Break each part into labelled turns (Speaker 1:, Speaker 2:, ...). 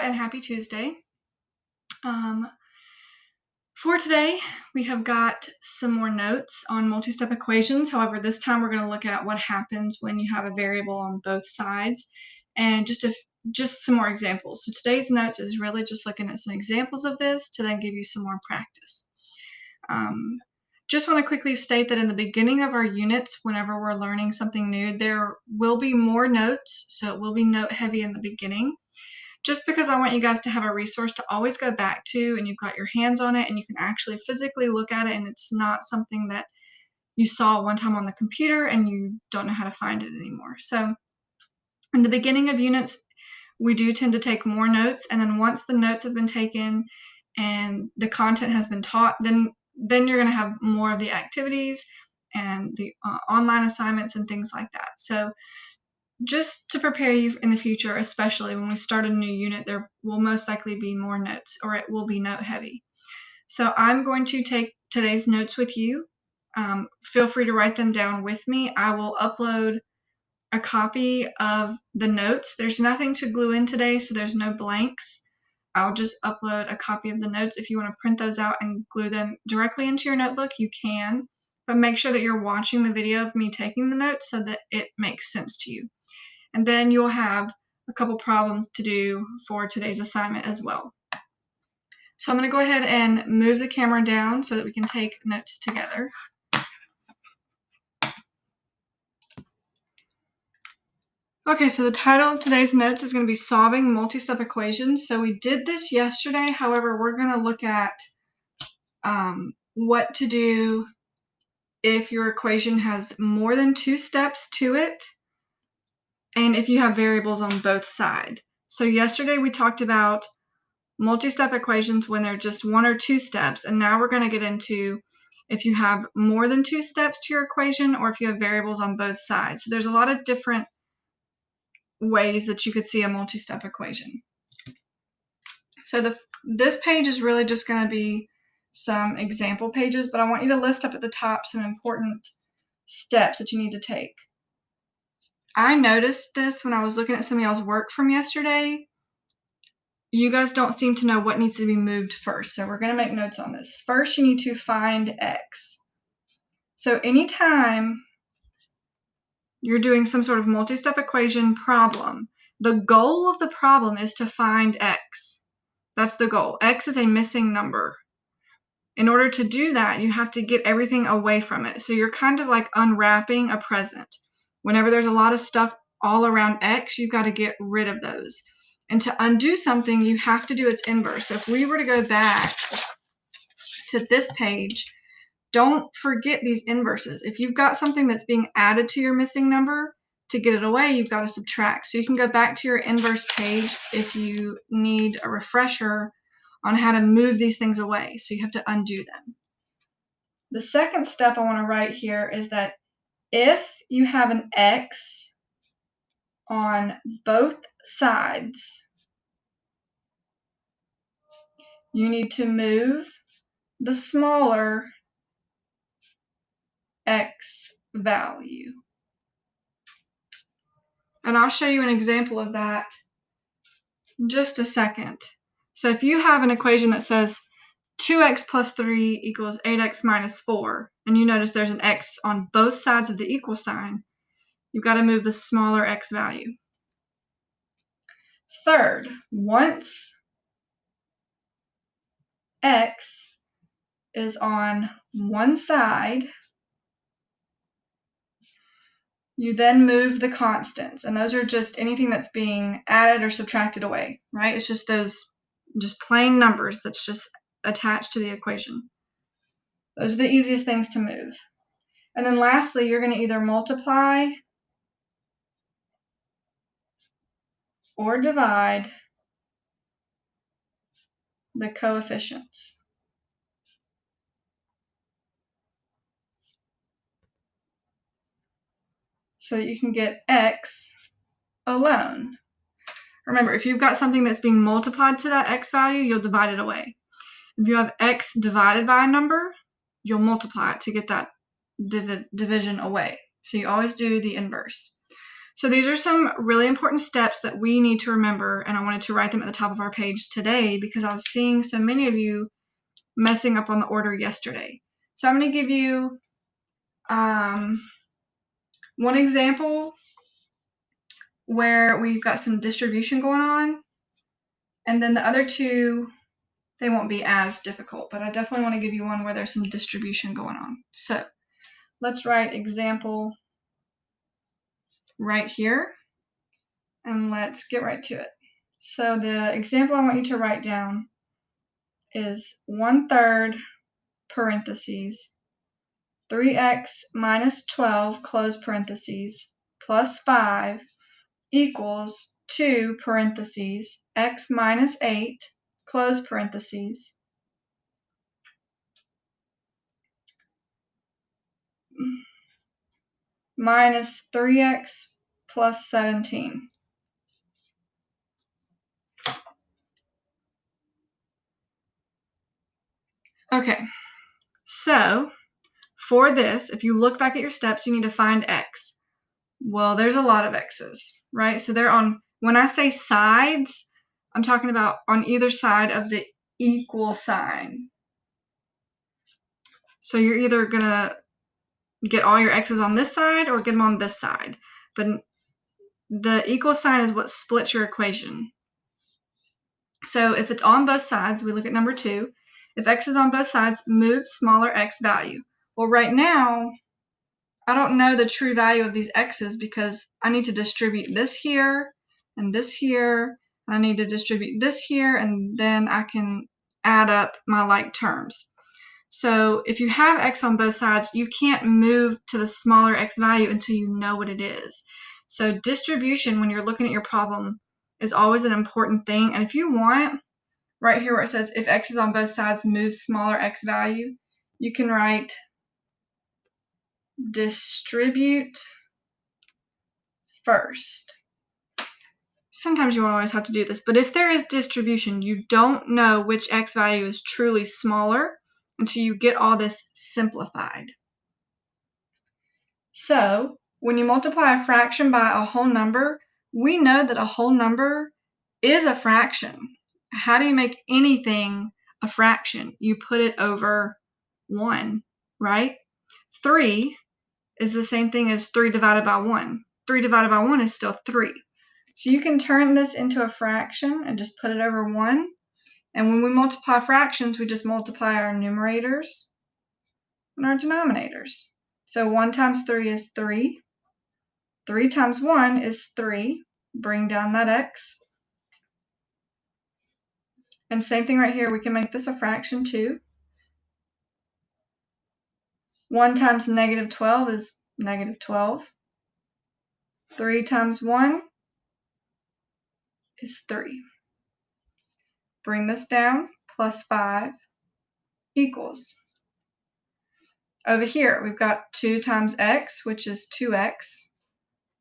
Speaker 1: and happy Tuesday. Um, for today, we have got some more notes on multi-step equations. However, this time we're going to look at what happens when you have a variable on both sides and just some more examples. So today's notes is really just looking at some examples of this to then give you some more practice. Just want to quickly state that in the beginning of our units, whenever we're learning something new, there will be more notes, so it will be note heavy in the beginning. Just because I want you guys to have a resource to always go back to, and you've got your hands on it and you can actually physically look at it, and it's not something that you saw one time on the computer and you don't know how to find it anymore. So in the beginning of units, we do tend to take more notes, and then once the notes have been taken and the content has been taught, then you're going to have more of the activities and the online assignments and things like that. So just to prepare you in the future, especially when we start a new unit, there will most likely be more notes, or it will be note heavy. So I'm going to take today's notes with you. Feel free to write them down with me. I will upload a copy of the notes. There's nothing to glue in today, so there's no blanks. I'll just upload a copy of the notes. If you want to print those out and glue them directly into your notebook, you can, but make sure that you're watching the video of me taking the notes so that it makes sense to you. And then you'll have a couple problems to do for today's assignment as well. So I'm going to go ahead and move the camera down so that we can take notes together. Okay, so the title of today's notes is going to be Solving Multi-Step Equations. So we did this yesterday. However, we're going to look at what to do if your equation has more than 2 steps to it, and if you have variables on both sides. So yesterday we talked about multi-step equations when they're just 1 or 2 steps, and now we're going to get into if you have more than 2 steps to your equation, or if you have variables on both sides. So there's a lot of different ways that you could see a multi-step equation. So this page is really just going to be some example pages, but I want you to list up at the top some important steps that you need to take. I noticed this when I was looking at some of y'all's work from yesterday. You guys don't seem to know what needs to be moved first, so we're going to make notes on this. First, you need to find x. So anytime you're doing some sort of multi-step equation problem, the goal of the problem is to find x. That's the goal. X is a missing number. In order to do that, you have to get everything away from it. So you're kind of like unwrapping a present. Whenever there's a lot of stuff all around x, you've got to get rid of those. And to undo something, you have to do its inverse. So if we were to go back to this page, don't forget these inverses. If you've got something that's being added to your missing number, to get it away, you've got to subtract. So you can go back to your inverse page if you need a refresher on how to move these things away. So you have to undo them. The second step I want to write here is that if you have an x on both sides, you need to move the smaller x value. And I'll show you an example of that in just a second. So if you have an equation that says 2x plus 3 equals 8x minus 4, and you notice there's an x on both sides of the equal sign, you've got to move the smaller x value. Third, once x is on one side, you then move the constants, and those are just anything that's being added or subtracted away, right? It's just those just plain numbers that's just attached to the equation. Those are the easiest things to move. And then lastly, you're going to either multiply or divide the coefficients. So that you can get x alone. Remember, if you've got something that's being multiplied to that x value, you'll divide it away. If you have x divided by a number, you'll multiply it to get that division away. So you always do the inverse. So these are some really important steps that we need to remember, and I wanted to write them at the top of our page today because I was seeing so many of you messing up on the order yesterday. So I'm going to give you one example where we've got some distribution going on, and then the other two, they won't be as difficult, but I definitely want to give you one where there's some distribution going on. So let's write example right here, and let's get right to it. So the example I want you to write down is 1/3 parentheses 3x minus 12 close parentheses plus 5 equals 2 parentheses x minus 8 close parentheses minus 3x plus 17. Okay, so for this, if you look back at your steps, you need to find x. Well, there's a lot of x's, right? So they're on, when I say sides, I'm talking about on either side of the equal sign. So you're either going to get all your x's on this side or get them on this side. But the equal sign is what splits your equation. So if it's on both sides, we look at number 2. If x is on both sides, move smaller x value. Well, right now, I don't know the true value of these x's because I need to distribute this here and this here. And I need to distribute this here, and then I can add up my like terms. So if you have x on both sides, you can't move to the smaller x value until you know what it is. So distribution, when you're looking at your problem, is always an important thing. And if you want, right here where it says if x is on both sides, move smaller x value, you can write distribute first. Sometimes you won't always have to do this, but if there is distribution, you don't know which x value is truly smaller until you get all this simplified. So when you multiply a fraction by a whole number, we know that a whole number is a fraction. How do you make anything a fraction? You put it over 1, right? 3 is the same thing as 3 divided by 1. 3 divided by 1 is still 3. So you can turn this into a fraction and just put it over 1. And when we multiply fractions, we just multiply our numerators and our denominators. So 1 times 3 is 3. 3 times 1 is 3. Bring down that x. And same thing right here, we can make this a fraction too. 1 times negative 12 is negative 12. 3 times 1 is 3. Bring this down, plus 5 equals. Over here, we've got 2 times x, which is 2x.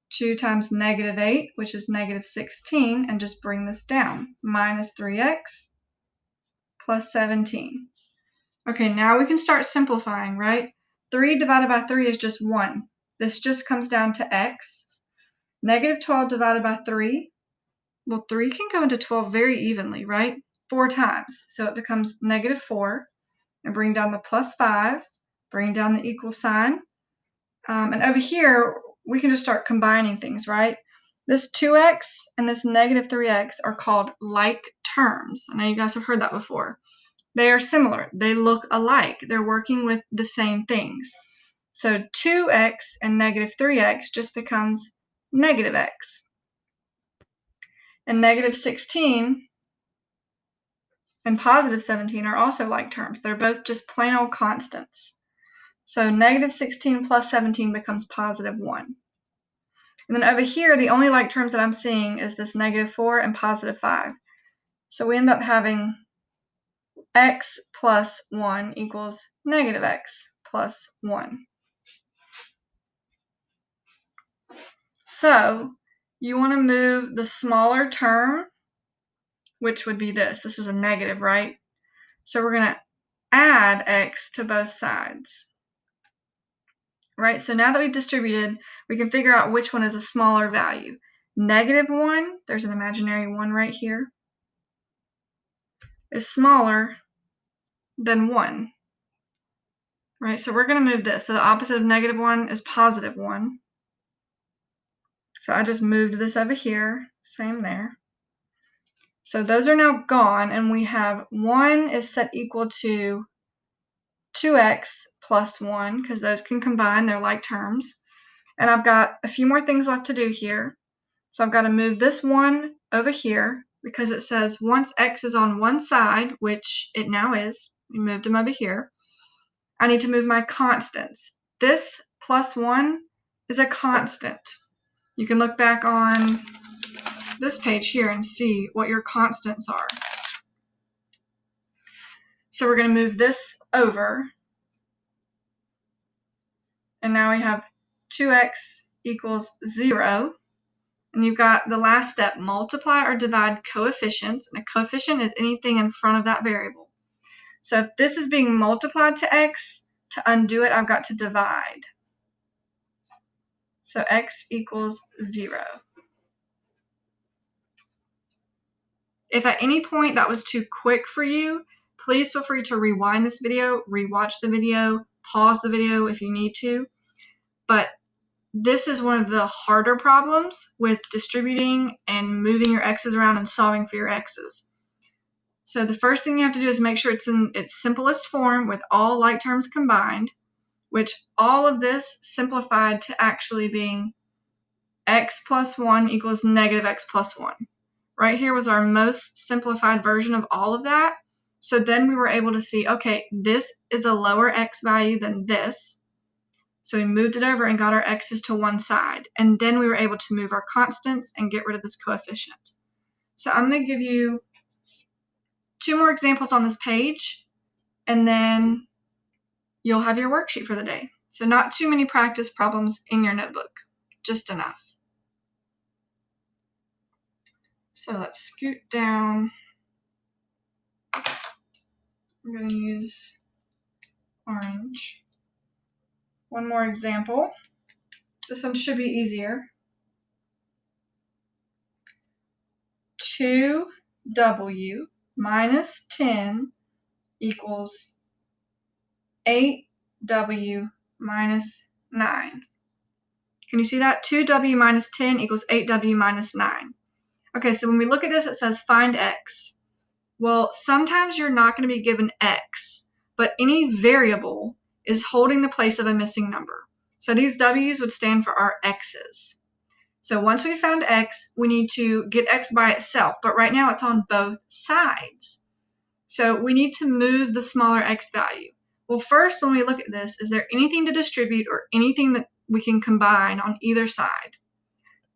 Speaker 1: 2 times negative 8, which is negative 16, and just bring this down, minus 3x plus 17. Okay, now we can start simplifying, right? 3 divided by 3 is just 1. This just comes down to x. Negative 12 divided by 3, well, 3 can go into 12 very evenly, right? 4 times, so it becomes negative 4. And bring down the plus 5, bring down the equal sign. And over here, we can just start combining things, right? This 2x and this negative 3x are called like terms. I know you guys have heard that before. They are similar. They look alike. They're working with the same things. So 2x and negative 3x just becomes negative x. And negative 16 and positive 17 are also like terms. They're both just plain old constants. So negative 16 plus 17 becomes positive 1. And then over here, the only like terms that I'm seeing is this negative 4 and positive 5. So we end up having x plus 1 equals negative x plus 1. So you want to move the smaller term, which would be this. This is a negative, right? So we're going to add x to both sides. right? So now that we've distributed, we can figure out which one is a smaller value. -1, there's an imaginary 1 right here, is smaller than 1, right? So we're going to move this. So the opposite of -1 is +1. So I just moved this over here, same there. So those are now gone, and we have 1 is set equal to 2x plus 1, because those can combine, they're like terms. And I've got a few more things left to do here. So I've got to move this 1 over here, because it says once x is on one side, which it now is, we moved them over here, I need to move my constants. This plus 1 is a constant. You can look back on this page here and see what your constants are. So we're going to move this over, and now we have 2x equals 0. And you've got the last step, multiply or divide coefficients. And a coefficient is anything in front of that variable. So if this is being multiplied to x, to undo it, I've got to divide. So x equals 0. If at any point that was too quick for you, please feel free to rewind this video, rewatch the video, pause the video if you need to. But this is one of the harder problems with distributing and moving your x's around and solving for your x's. So the first thing you have to do is make sure it's in its simplest form with all like terms combined, which all of this simplified to actually being x plus 1 equals negative x plus 1. Right here was our most simplified version of all of that. So then we were able to see, okay, this is a lower x value than this. So we moved it over and got our x's to one side. And then we were able to move our constants and get rid of this coefficient. So I'm going to give you 2 more examples on this page, and then you'll have your worksheet for the day. So not too many practice problems in your notebook, just enough. So let's scoot down. I'm going to use orange. One more example. This one should be easier. 2w minus 10 equals 8w minus 9. Can you see that? 2w minus 10 equals 8w minus 9. Okay, so when we look at this, it says find x. Well, sometimes you're not going to be given x, but any variable is holding the place of a missing number. So these w's would stand for our x's. So once we found x, we need to get x by itself, but right now it's on both sides. So we need to move the smaller x value. Well, first, when we look at this, is there anything to distribute or anything that we can combine on either side?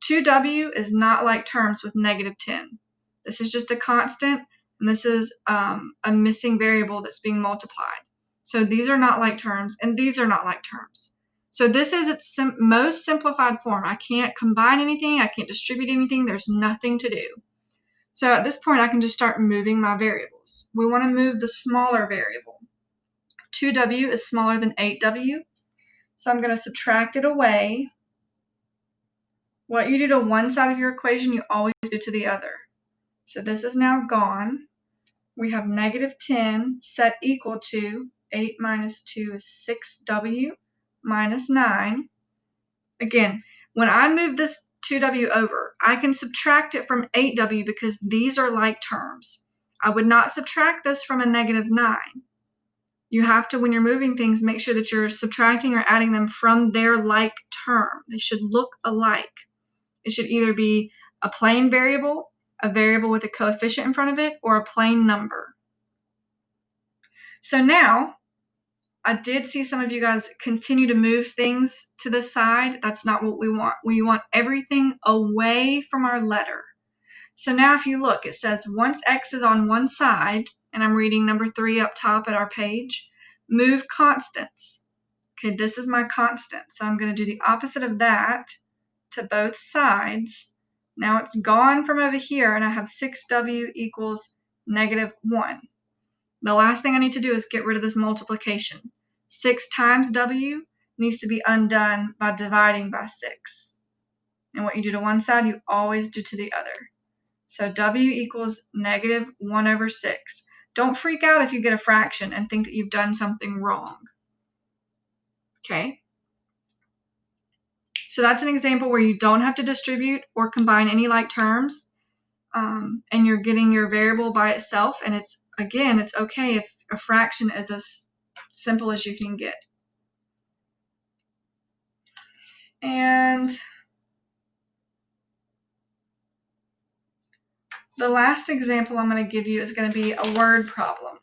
Speaker 1: 2w is not like terms with negative 10. This is just a constant, and this is a missing variable that's being multiplied. So these are not like terms, and these are not like terms. So this is its most simplified form. I can't combine anything. I can't distribute anything. There's nothing to do. So at this point, I can just start moving my variables. We want to move the smaller variable. 2w is smaller than 8w. So I'm going to subtract it away. What you do to one side of your equation, you always do to the other. So this is now gone. We have negative 10 set equal to 8 minus 2 is 6w minus 9. Again, when I move this 2w over, I can subtract it from 8w because these are like terms. I would not subtract this from a negative 9. You have to, when you're moving things, make sure that you're subtracting or adding them from their like term. They should look alike. It should either be a plain variable, a variable with a coefficient in front of it, or a plain number. So now, I did see some of you guys continue to move things to the side. That's not what we want. We want everything away from our letter. So now if you look, it says once x is on one side, and I'm reading number 3 up top at our page, move constants. Okay, this is my constant. So I'm going to do the opposite of that to both sides. Now it's gone from over here, and I have 6w equals negative 1. The last thing I need to do is get rid of this multiplication. 6 times w needs to be undone by dividing by 6. And what you do to one side, you always do to the other. So W equals negative 1 over 6. Don't freak out if you get a fraction and think that you've done something wrong. Okay? So that's an example where you don't have to distribute or combine any like terms, and you're getting your variable by itself. And it's okay if a fraction is as simple as you can get. And the last example I'm going to give you is going to be a word problem.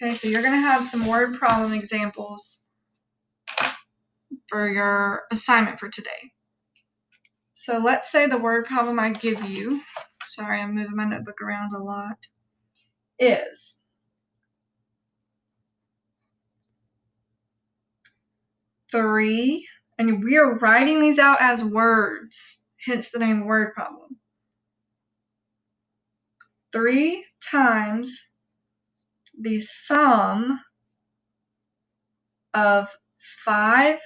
Speaker 1: Okay, so you're going to have some word problem examples for your assignment for today. So let's say the word problem I give you, sorry, I'm moving my notebook around a lot, is 3, and we are writing these out as words, hence the name word problem. 3 times the sum of 5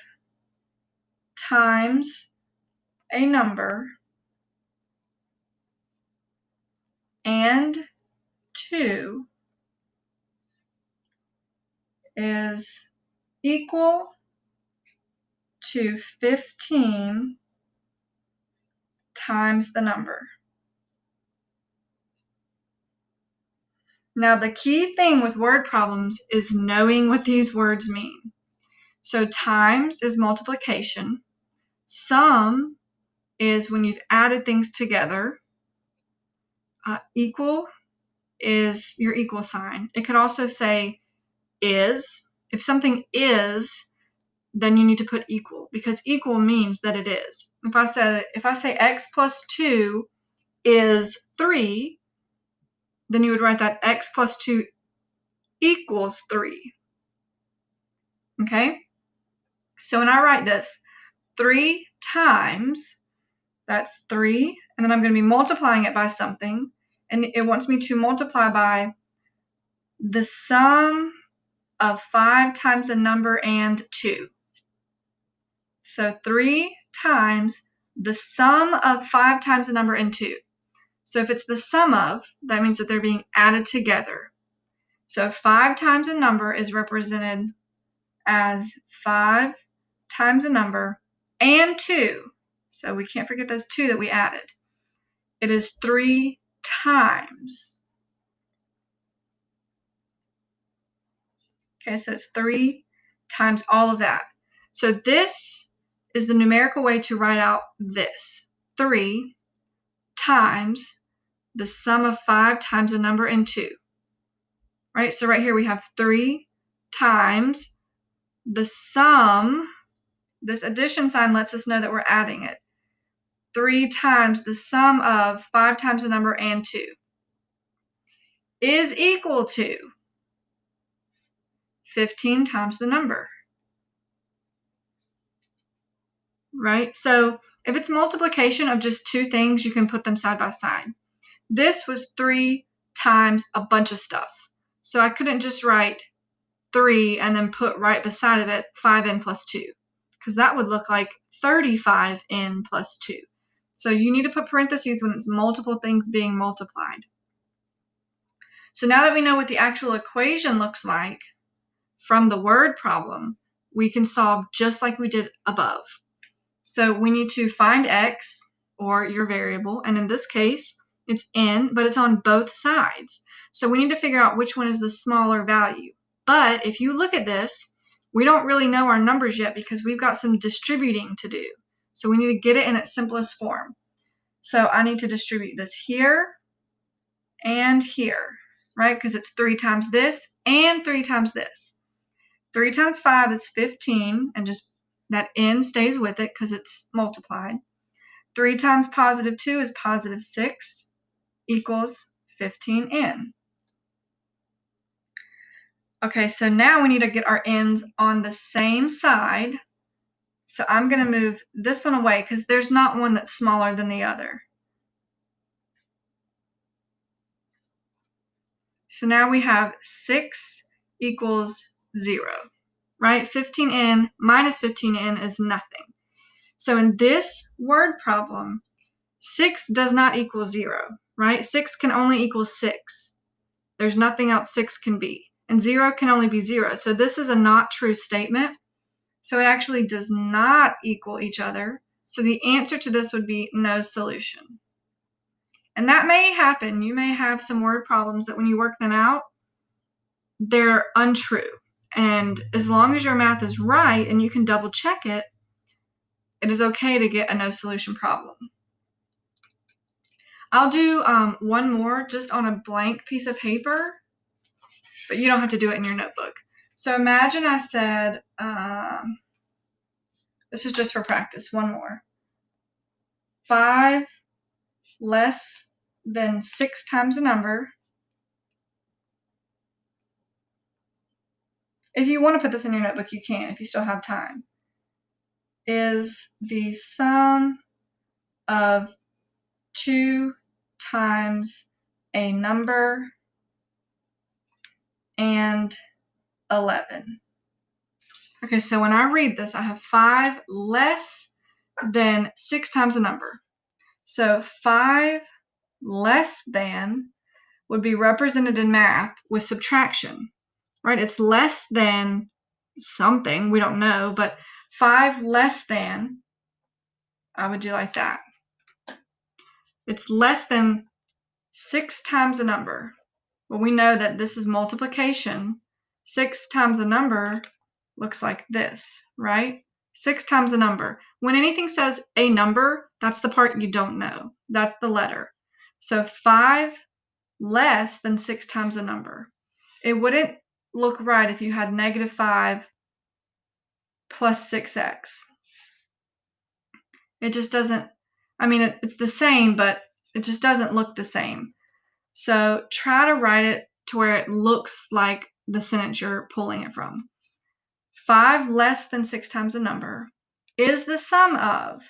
Speaker 1: times a number and 2 is equal to 15 times the number. Now, the key thing with word problems is knowing what these words mean. So times is multiplication. Sum is when you've added things together. Equal is your equal sign. It could also say is. If something is, then you need to put equal, because equal means that it is. If I say x plus 2 is 3, then you would write that x plus 2 equals 3. Okay? So when I write this, 3 times, that's 3, and then I'm going to be multiplying it by something, and it wants me to multiply by the sum of 5 times a number and 2. So 3 times the sum of 5 times a number and 2. So if it's the sum of, that means that they're being added together. So 5 times a number is represented as 5 times a number and 2. So we can't forget those 2 that we added. It is 3 times. Okay, so it's 3 times all of that. So this is the numerical way to write out this. 3 times the sum of 5 times the number and 2. Right, so right here we have 3 times the sum. This addition sign lets us know that we're adding it. 3 times the sum of 5 times the number and 2 is equal to 15 times the number. Right? So if it's multiplication of just 2 things, you can put them side by side. This was 3 times a bunch of stuff. So I couldn't just write 3 and then put right beside of it 5n plus 2, because that would look like 35n plus 2. So you need to put parentheses when it's multiple things being multiplied. So now that we know what the actual equation looks like from the word problem, we can solve just like we did above. So we need to find x, or your variable, and in this case, it's n, but it's on both sides. So we need to figure out which one is the smaller value. But if you look at this, we don't really know our numbers yet because we've got some distributing to do. So we need to get it in its simplest form. So I need to distribute this here and here, right? Because it's 3 times this and 3 times this. 3 times 5 is 15, and just that n stays with it because it's multiplied. 3 times positive 2 is positive 6, equals 15n. Okay, so now we need to get our n's on the same side. So I'm going to move this one away because there's not one that's smaller than the other. So now we have 6 equals 0. right? 15n minus 15n is nothing. So in this word problem, 6 does not equal 0, right? 6 can only equal 6. There's nothing else 6 can be. And 0 can only be 0. So this is a not true statement. So it actually does not equal each other. So the answer to this would be no solution. And that may happen. You may have some word problems that when you work them out, they're untrue. And as long as your math is right and you can double check it, it is okay to get a no solution problem. I'll do one more just on a blank piece of paper, but you don't have to do it in your notebook. So imagine I said, this is just for practice, one more. 5 less than 6 times a number. If you want to put this in your notebook, you can, if you still have time. Is the sum of 2 times a number and 11. Okay, so when I read this, I have 5 less than 6 times a number. So 5 less than would be represented in math with subtraction, right? It's less than something, we don't know, but 5 less than, I would do like that. It's less than 6 times a number. Well, we know that this is multiplication. 6 times a number looks like this, right? 6 times a number. When anything says a number, that's the part you don't know. That's the letter. So 5 less than 6 times a number. It wouldn't look right if you had negative 5 plus 6x. It just doesn't, I mean, it's the same, but it just doesn't look the same. So try to write it to where it looks like the sentence you're pulling it from. 5 less than 6 times a number is the sum of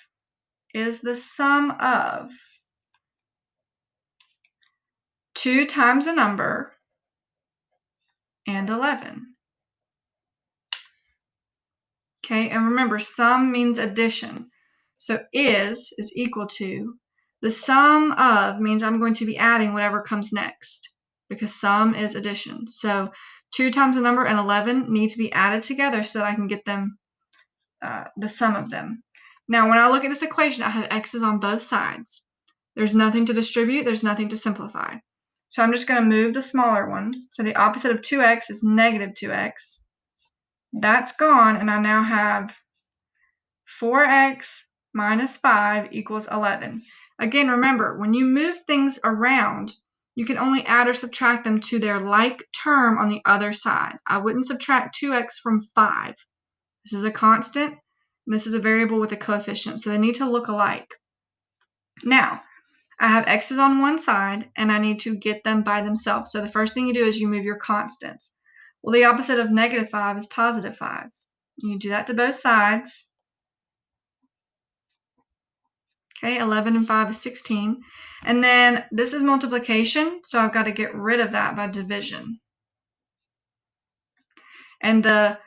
Speaker 1: 2 times a number and 11. Okay, and remember, sum means addition. So is equal to, the sum of means I'm going to be adding whatever comes next, because sum is addition. So 2 times a number and 11 need to be added together so that I can get them, the sum of them. Now, when I look at this equation, I have x's on both sides. There's nothing to distribute, there's nothing to simplify. So I'm just going to move the smaller one. So the opposite of 2x is negative 2x. That's gone, and I now have 4x minus 5 equals 11. Again, remember, when you move things around, you can only add or subtract them to their like term on the other side. I wouldn't subtract 2x from 5. This is a constant, and this is a variable with a coefficient, so they need to look alike. Now, I have x's on one side, and I need to get them by themselves. So the first thing you do is you move your constants. Well, the opposite of negative 5 is positive 5. You do that to both sides. Okay, 11 and 5 is 16. And then this is multiplication, so I've got to get rid of that by division. And the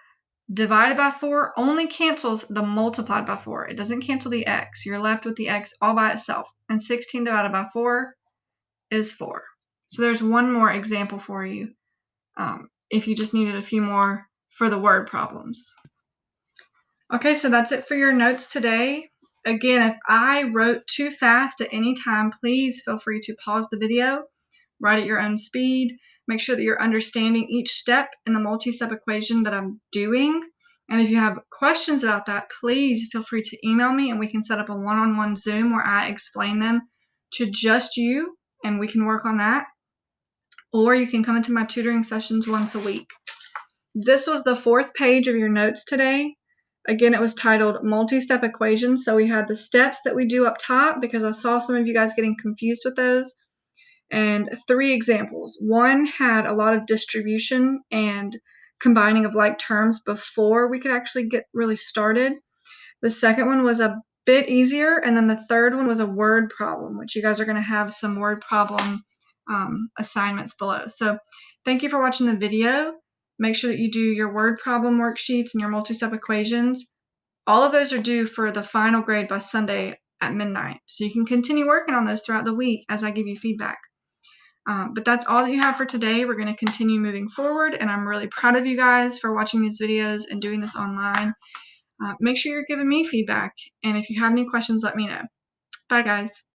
Speaker 1: divided by 4 only cancels the multiplied by 4. It doesn't cancel the x. You're left with the x all by itself. And 16 divided by 4 is 4. So there's one more example for you if you just needed a few more for the word problems. Okay, so that's it for your notes today. Again, if I wrote too fast at any time, please feel free to pause the video, write at your own speed, make sure that you're understanding each step in the multi-step equation that I'm doing. And if you have questions about that, please feel free to email me and we can set up a one-on-one Zoom where I explain them to just you and we can work on that. Or you can come into my tutoring sessions once a week. This was the 4th page of your notes today. Again, it was titled multi-step equations. So we had the steps that we do up top because I saw some of you guys getting confused with those. And 3 examples. One had a lot of distribution and combining of like terms before we could actually get really started. The second one was a bit easier. And then the third one was a word problem, which you guys are going to have some word problem assignments below. So thank you for watching the video. Make sure that you do your word problem worksheets and your multi-step equations. All of those are due for the final grade by Sunday at midnight. So you can continue working on those throughout the week as I give you feedback. But that's all that you have for today. We're going to continue moving forward, and I'm really proud of you guys for watching these videos and doing this online. Make sure you're giving me feedback, and if you have any questions, let me know. Bye, guys.